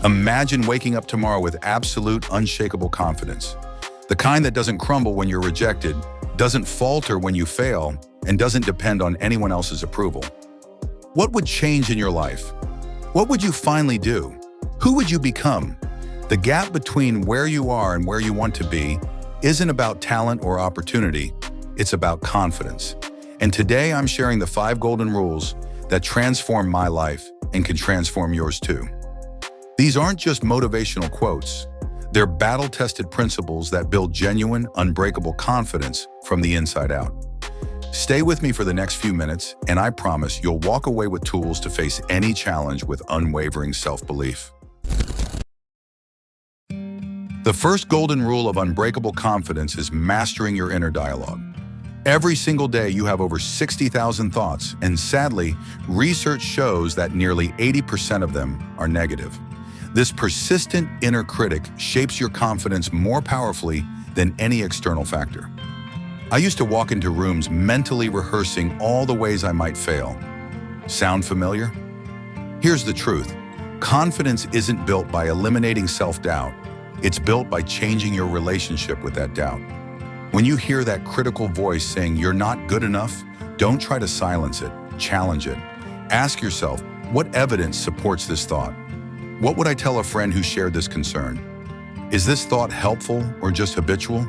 Imagine waking up tomorrow with absolute, unshakable confidence. The kind that doesn't crumble when you're rejected, doesn't falter when you fail, and doesn't depend on anyone else's approval. What would change in your life? What would you finally do? Who would you become? The gap between where you are and where you want to be isn't about talent or opportunity, it's about confidence. And today I'm sharing the 5 golden rules that transform my life and can transform yours too. These aren't just motivational quotes. They're battle-tested principles that build genuine, unbreakable confidence from the inside out. Stay with me for the next few minutes, and I promise you'll walk away with tools to face any challenge with unwavering self-belief. The first golden rule of unbreakable confidence is mastering your inner dialogue. Every single day you have over 60,000 thoughts, and sadly, research shows that nearly 80% of them are negative. This persistent inner critic shapes your confidence more powerfully than any external factor. I used to walk into rooms mentally rehearsing all the ways I might fail. Sound familiar? Here's the truth. Confidence isn't built by eliminating self-doubt. It's built by changing your relationship with that doubt. When you hear that critical voice saying you're not good enough, don't try to silence it, challenge it. Ask yourself, what evidence supports this thought? What would I tell a friend who shared this concern? Is this thought helpful or just habitual?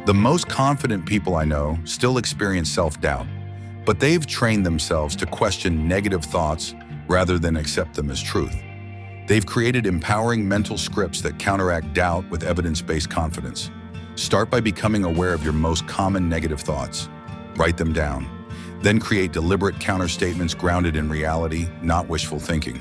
The most confident people I know still experience self-doubt, but they've trained themselves to question negative thoughts rather than accept them as truth. They've created empowering mental scripts that counteract doubt with evidence-based confidence. Start by becoming aware of your most common negative thoughts. Write them down. Then create deliberate counterstatements grounded in reality, not wishful thinking.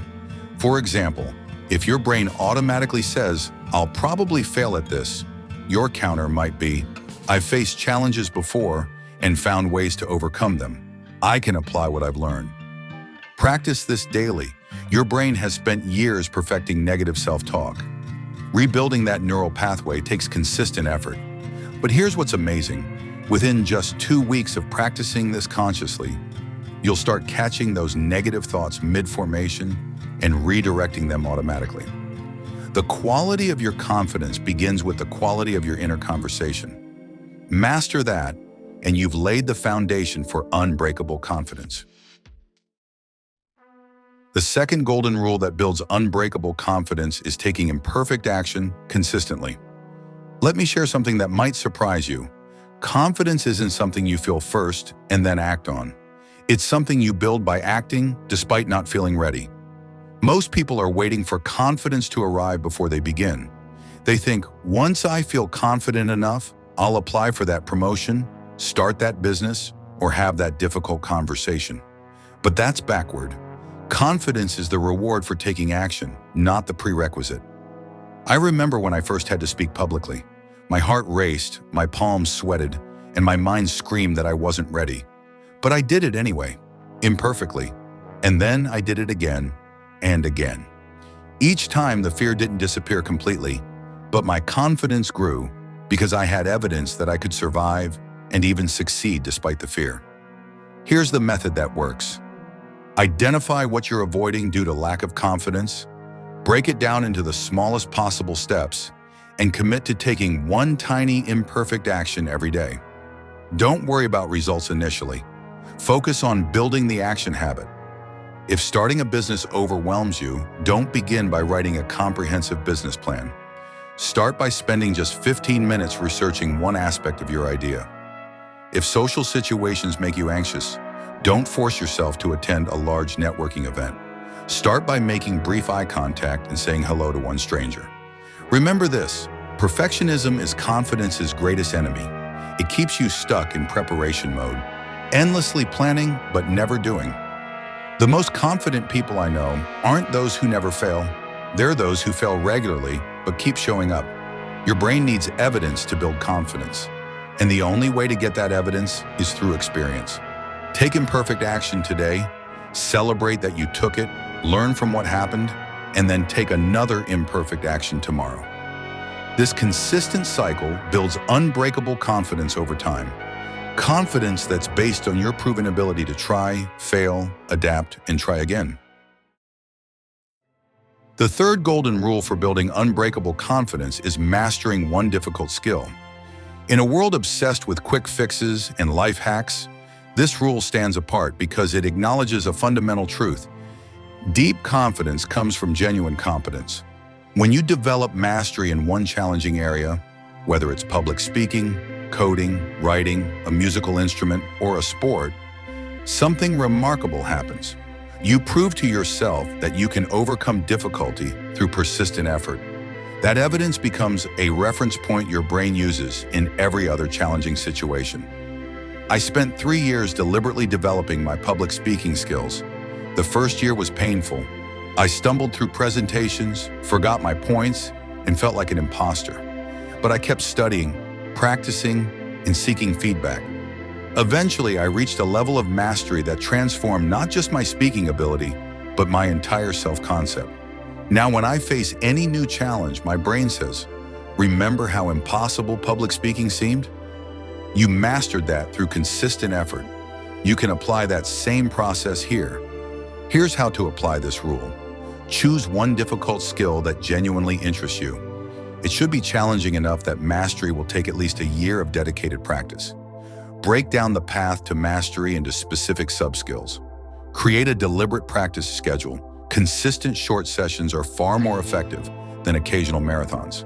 For example, if your brain automatically says, "I'll probably fail at this," your counter might be, "I've faced challenges before and found ways to overcome them. I can apply what I've learned." Practice this daily. Your brain has spent years perfecting negative self-talk. Rebuilding that neural pathway takes consistent effort. But here's what's amazing. Within just 2 weeks of practicing this consciously, you'll start catching those negative thoughts mid-formation and redirecting them automatically. The quality of your confidence begins with the quality of your inner conversation. Master that, and you've laid the foundation for unbreakable confidence. The second golden rule that builds unbreakable confidence is taking imperfect action consistently. Let me share something that might surprise you. Confidence isn't something you feel first and then act on. It's something you build by acting despite not feeling ready. Most people are waiting for confidence to arrive before they begin. They think, once I feel confident enough, I'll apply for that promotion, start that business, or have that difficult conversation. But that's backward. Confidence is the reward for taking action, not the prerequisite. I remember when I first had to speak publicly. My heart raced, my palms sweated, and my mind screamed that I wasn't ready. But I did it anyway, imperfectly. And then I did it again and again. Each time the fear didn't disappear completely, but my confidence grew because I had evidence that I could survive and even succeed despite the fear. Here's the method that works. Identify what you're avoiding due to lack of confidence, break it down into the smallest possible steps, and commit to taking one tiny imperfect action every day. Don't worry about results initially. Focus on building the action habit. If starting a business overwhelms you, don't begin by writing a comprehensive business plan. Start by spending just 15 minutes researching one aspect of your idea. If social situations make you anxious, don't force yourself to attend a large networking event. Start by making brief eye contact and saying hello to one stranger. Remember this, perfectionism is confidence's greatest enemy. It keeps you stuck in preparation mode, endlessly planning but never doing. The most confident people I know aren't those who never fail. They're those who fail regularly but keep showing up. Your brain needs evidence to build confidence, and the only way to get that evidence is through experience. Take imperfect action today, celebrate that you took it, learn from what happened, and then take another imperfect action tomorrow. This consistent cycle builds unbreakable confidence over time. Confidence that's based on your proven ability to try, fail, adapt, and try again. The third golden rule for building unbreakable confidence is mastering one difficult skill. In a world obsessed with quick fixes and life hacks, this rule stands apart because it acknowledges a fundamental truth. Deep confidence comes from genuine competence. When you develop mastery in one challenging area, whether it's public speaking, coding, writing, a musical instrument, or a sport, something remarkable happens. You prove to yourself that you can overcome difficulty through persistent effort. That evidence becomes a reference point your brain uses in every other challenging situation. I spent 3 years deliberately developing my public speaking skills. The first year was painful. I stumbled through presentations, forgot my points, and felt like an imposter. But I kept studying, practicing, and seeking feedback. Eventually, I reached a level of mastery that transformed not just my speaking ability, but my entire self-concept. Now, when I face any new challenge, my brain says, "Remember how impossible public speaking seemed? You mastered that through consistent effort. You can apply that same process here." Here's how to apply this rule. Choose one difficult skill that genuinely interests you. It should be challenging enough that mastery will take at least a year of dedicated practice. Break down the path to mastery into specific sub-skills. Create a deliberate practice schedule. Consistent short sessions are far more effective than occasional marathons.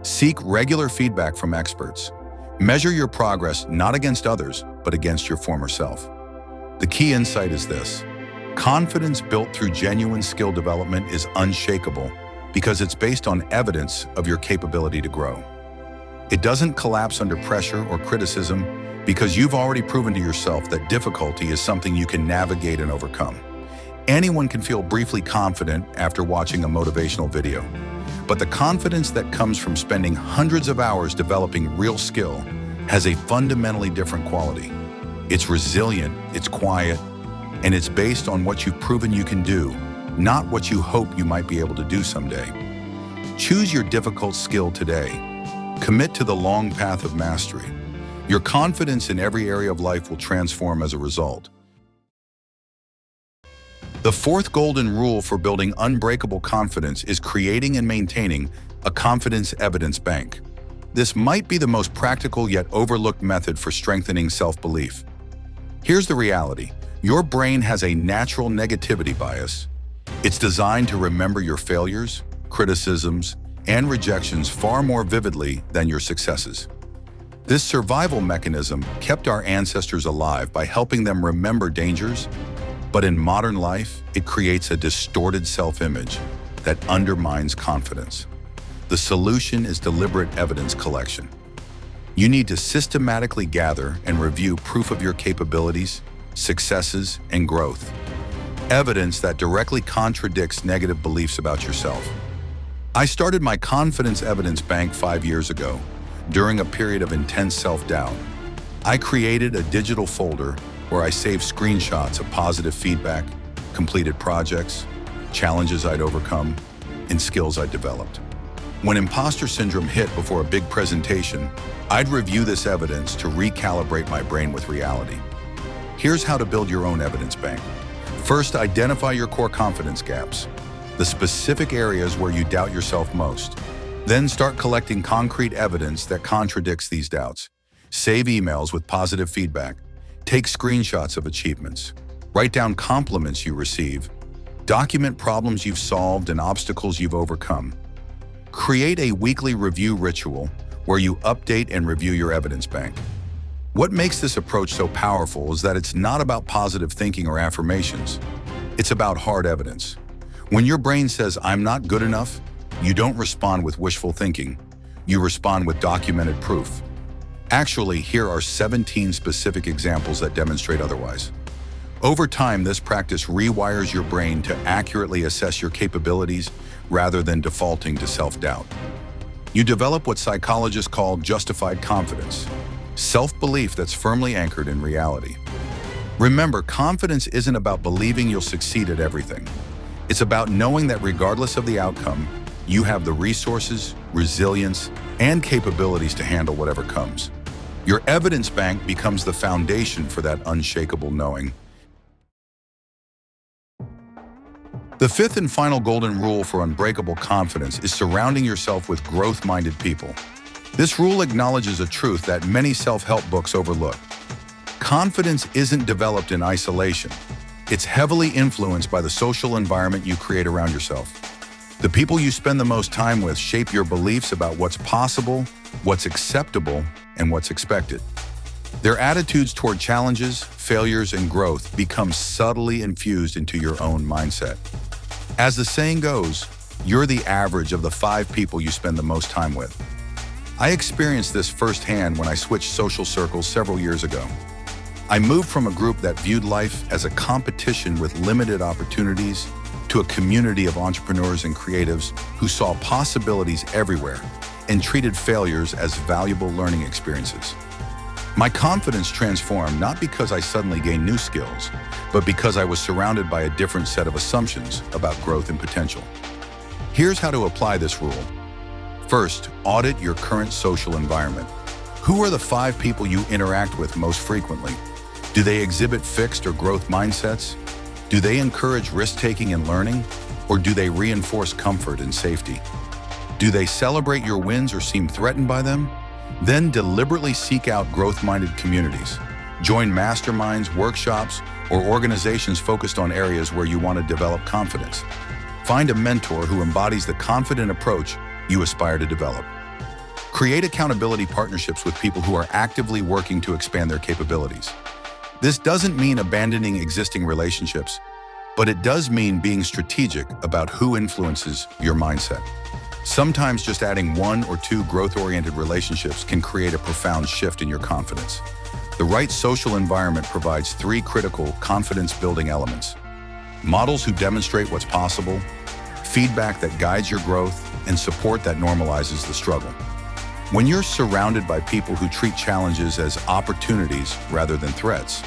Seek regular feedback from experts. Measure your progress not against others, but against your former self. The key insight is this: confidence built through genuine skill development is unshakable because it's based on evidence of your capability to grow. It doesn't collapse under pressure or criticism because you've already proven to yourself that difficulty is something you can navigate and overcome. Anyone can feel briefly confident after watching a motivational video, but the confidence that comes from spending hundreds of hours developing real skill has a fundamentally different quality. It's resilient, it's quiet, and it's based on what you've proven you can do, not what you hope you might be able to do someday. Choose your difficult skill today. Commit to the long path of mastery. Your confidence in every area of life will transform as a result. The fourth golden rule for building unbreakable confidence is creating and maintaining a confidence evidence bank. This might be the most practical yet overlooked method for strengthening self-belief. Here's the reality. Your brain has a natural negativity bias. It's designed to remember your failures, criticisms, and rejections far more vividly than your successes. This survival mechanism kept our ancestors alive by helping them remember dangers, but in modern life, it creates a distorted self-image that undermines confidence. The solution is deliberate evidence collection. You need to systematically gather and review proof of your capabilities, successes, and growth. Evidence that directly contradicts negative beliefs about yourself. I started my confidence evidence bank 5 years ago, during a period of intense self-doubt. I created a digital folder where I saved screenshots of positive feedback, completed projects, challenges I'd overcome, and skills I'd developed. When imposter syndrome hit before a big presentation, I'd review this evidence to recalibrate my brain with reality. Here's how to build your own evidence bank. First, identify your core confidence gaps, the specific areas where you doubt yourself most. Then start collecting concrete evidence that contradicts these doubts. Save emails with positive feedback. Take screenshots of achievements. Write down compliments you receive. Document problems you've solved and obstacles you've overcome. Create a weekly review ritual where you update and review your evidence bank. What makes this approach so powerful is that it's not about positive thinking or affirmations. It's about hard evidence. When your brain says, "I'm not good enough," you don't respond with wishful thinking. You respond with documented proof. Actually, here are 17 specific examples that demonstrate otherwise. Over time, this practice rewires your brain to accurately assess your capabilities rather than defaulting to self-doubt. You develop what psychologists call justified confidence, self-belief that's firmly anchored in reality. Remember, confidence isn't about believing you'll succeed at everything. It's about knowing that regardless of the outcome, you have the resources, resilience, and capabilities to handle whatever comes. Your evidence bank becomes the foundation for that unshakable knowing. The fifth and final golden rule for unbreakable confidence is surrounding yourself with growth-minded people. This rule acknowledges a truth that many self-help books overlook. Confidence isn't developed in isolation. It's heavily influenced by the social environment you create around yourself. The people you spend the most time with shape your beliefs about what's possible, what's acceptable, and what's expected. Their attitudes toward challenges, failures, and growth become subtly infused into your own mindset. As the saying goes, you're the average of the 5 people you spend the most time with. I experienced this firsthand when I switched social circles several years ago. I moved from a group that viewed life as a competition with limited opportunities to a community of entrepreneurs and creatives who saw possibilities everywhere and treated failures as valuable learning experiences. My confidence transformed not because I suddenly gained new skills, but because I was surrounded by a different set of assumptions about growth and potential. Here's how to apply this rule. First, audit your current social environment. Who are the 5 people you interact with most frequently? Do they exhibit fixed or growth mindsets? Do they encourage risk-taking and learning? Or do they reinforce comfort and safety? Do they celebrate your wins or seem threatened by them? Then deliberately seek out growth-minded communities. Join masterminds, workshops, or organizations focused on areas where you want to develop confidence. Find a mentor who embodies the confident approach you aspire to develop. Create accountability partnerships with people who are actively working to expand their capabilities. This doesn't mean abandoning existing relationships, but it does mean being strategic about who influences your mindset. Sometimes just adding 1 or 2 growth-oriented relationships can create a profound shift in your confidence. The right social environment provides 3 critical confidence-building elements: models who demonstrate what's possible, feedback that guides your growth, and support that normalizes the struggle. When you're surrounded by people who treat challenges as opportunities rather than threats,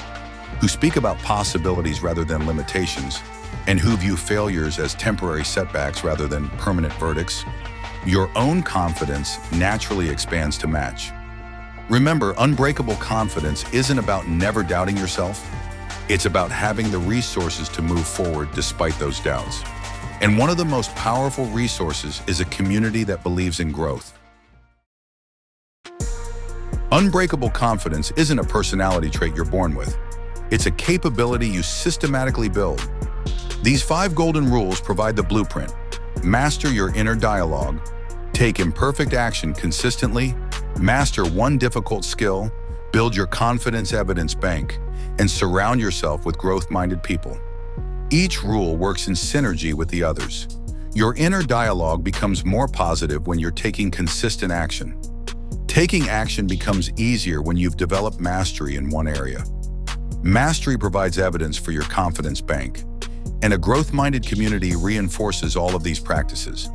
who speak about possibilities rather than limitations, and who view failures as temporary setbacks rather than permanent verdicts, your own confidence naturally expands to match. Remember, unbreakable confidence isn't about never doubting yourself. It's about having the resources to move forward despite those doubts. And one of the most powerful resources is a community that believes in growth. Unbreakable confidence isn't a personality trait you're born with. It's a capability you systematically build. These 5 golden rules provide the blueprint. Master your inner dialogue, take imperfect action consistently, master 1 difficult skill, build your confidence evidence bank, and surround yourself with growth-minded people. Each rule works in synergy with the others. Your inner dialogue becomes more positive when you're taking consistent action. Taking action becomes easier when you've developed mastery in one area. Mastery provides evidence for your confidence bank, and a growth-minded community reinforces all of these practices.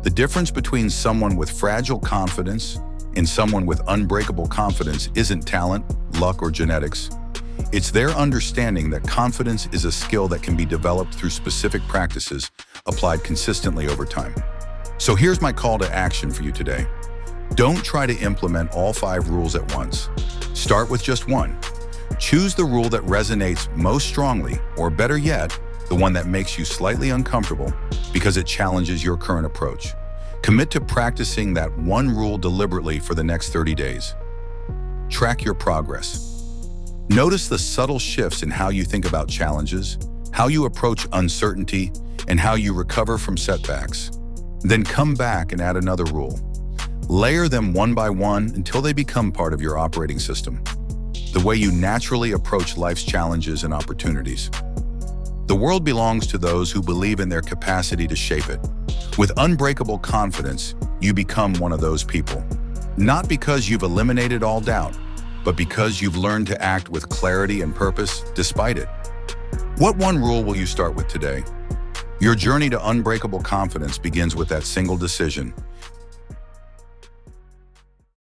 The difference between someone with fragile confidence and someone with unbreakable confidence isn't talent, luck, or genetics. It's their understanding that confidence is a skill that can be developed through specific practices applied consistently over time. So here's my call to action for you today. Don't try to implement all 5 rules at once. Start with just 1. Choose the rule that resonates most strongly, or better yet, the one that makes you slightly uncomfortable because it challenges your current approach. Commit to practicing that 1 rule deliberately for the next 30 days. Track your progress. Notice the subtle shifts in how you think about challenges, how you approach uncertainty, and how you recover from setbacks. Then come back and add another rule. Layer them one by one until they become part of your operating system, the way you naturally approach life's challenges and opportunities. The world belongs to those who believe in their capacity to shape it. With unbreakable confidence, you become one of those people. Not because you've eliminated all doubt, but because you've learned to act with clarity and purpose despite it. What 1 rule will you start with today? Your journey to unbreakable confidence begins with that single decision.